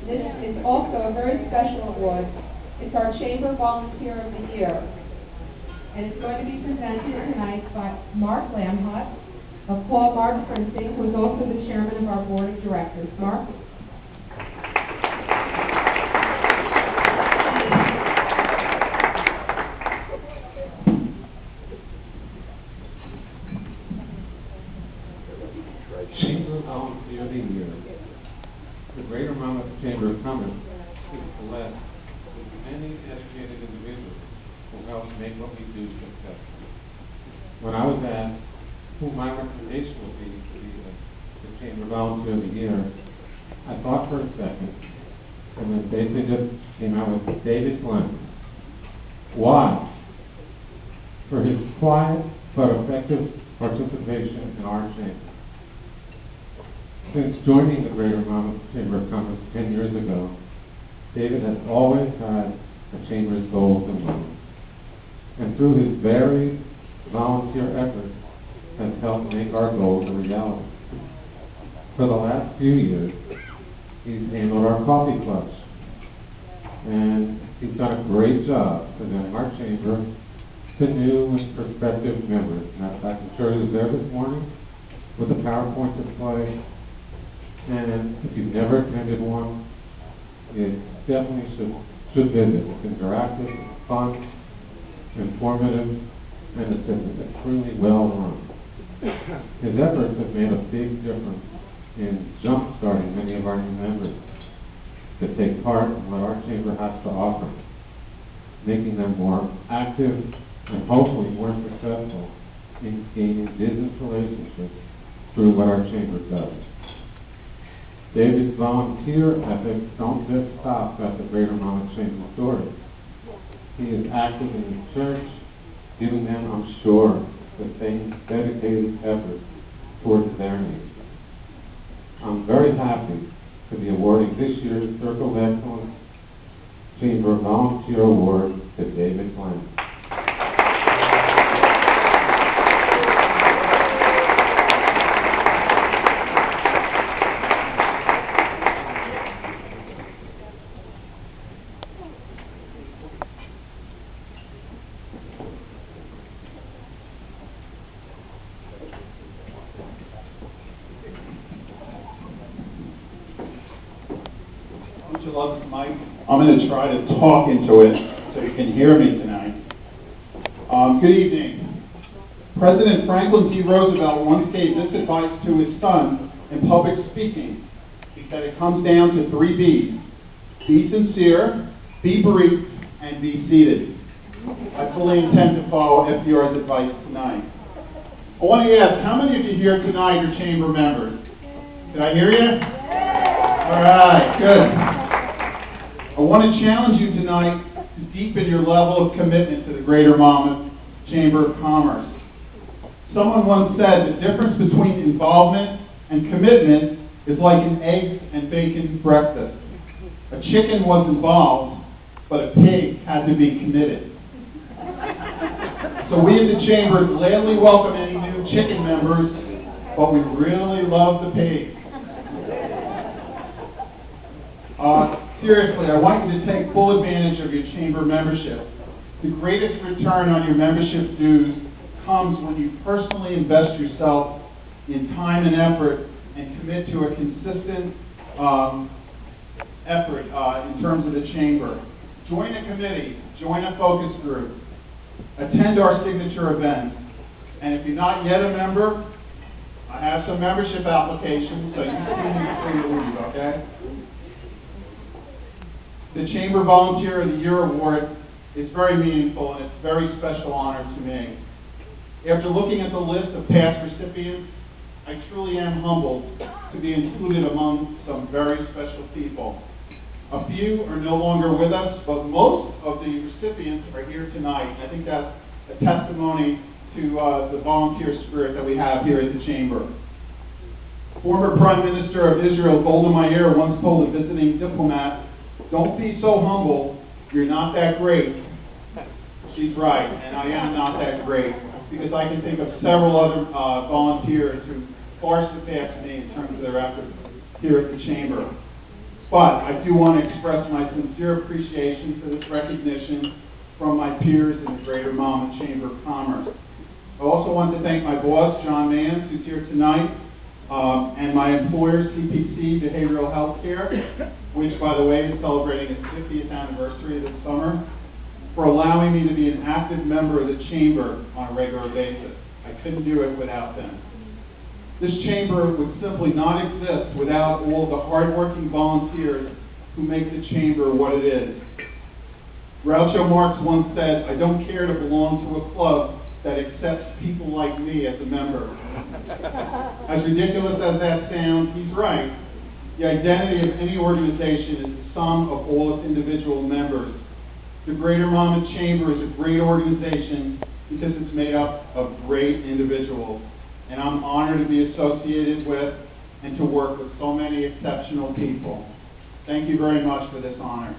This is also a very special award. It's our Chamber Volunteer of the Year. And it's going to be presented tonight by Mark Lamhut of Paul Mark Printing, who is also the chairman of our board of directors. Mark? Chamber Volunteer of the Year. The Greater Monmouth Chamber of Commerce is blessed with many educated individuals who help make what we do successful. When I was asked who my recommendation would be to be the Chamber Volunteer of the Year, I thought for a second, and then basically just came out with David Glenn. Why? For his quiet but effective participation in our chamber. Since joining the Greater Monmouth Chamber of Commerce 10 years ago, David has always had the Chamber's goals in mind. And through his varied volunteer efforts, has helped make our goals a reality. For the last few years, he's handled our coffee clutch. And he's done a great job presenting our chamber to new and prospective members. Matter of fact, I'm sure he was there this morning with a PowerPoint display. And if you've never attended one, you definitely should visit. It's interactive, it's fun, informative, and it's extremely well run. His efforts have made a big difference in jump-starting many of our new members to take part in what our chamber has to offer, making them more active and hopefully more successful in gaining business relationships through what our chamber does. David's volunteer ethics don't just stop at the Greater Monmouth Chamber doors. He is active in the church, giving them, I'm sure, the same dedicated effort towards their needs. I'm very happy to be awarding this year's Circle of Excellence Chamber Volunteer Award to David Glenn. Don't you love this mic? I'm going to try to talk into it so you can hear me tonight. Good evening. President Franklin D. Roosevelt once gave this advice to his son in public speaking. He said it comes down to 3 B's. Be sincere, be brief, and be seated. I fully intend to follow FDR's advice tonight. I want to ask, how many of you here tonight are chamber members? Did I hear you? All right, good. I want to challenge you tonight to deepen your level of commitment to the Greater Monmouth Chamber of Commerce. Someone once said the difference between involvement and commitment is like an eggs and bacon breakfast. A chicken was involved, but a pig had to be committed. So we at the Chamber gladly welcome any new chicken members, but we really love the pigs. Seriously, I want you to take full advantage of your chamber membership. The greatest return on your membership dues comes when you personally invest yourself in time and effort and commit to a consistent effort in terms of the chamber. Join a committee, join a focus group, attend our signature events, and if you're not yet a member, I have some membership applications, so you can free to leave, okay? The Chamber Volunteer of the Year Award is very meaningful and it's a very special honor to me. After looking at the list of past recipients, I truly am humbled to be included among some very special people. A few are no longer with us, but most of the recipients are here tonight. I think that's a testimony to the volunteer spirit that we have here at the Chamber. Former Prime Minister of Israel, Golda Meir, once told a visiting diplomat, "Don't be so humble, you're not that great." She's right, and I am not that great, because I can think of several other volunteers who far surpass me in terms of their efforts here at the Chamber. But I do want to express my sincere appreciation for this recognition from my peers in the Greater Monmouth Chamber of Commerce. I also want to thank my boss, John Mans, who's here tonight, and my employer, CPC Behavioral Health Care, which, by the way, is celebrating its 50th anniversary this summer, for allowing me to be an active member of the Chamber on a regular basis. I couldn't do it without them. This Chamber would simply not exist without all the hardworking volunteers who make the Chamber what it is. Groucho Marx once said, "I don't care to belong to a club that accepts people like me as a member." As ridiculous as that sounds, he's right. The identity of any organization is the sum of all its individual members. The Greater Monmouth Chamber is a great organization because it's made up of great individuals. And I'm honored to be associated with and to work with so many exceptional people. Thank you very much for this honor.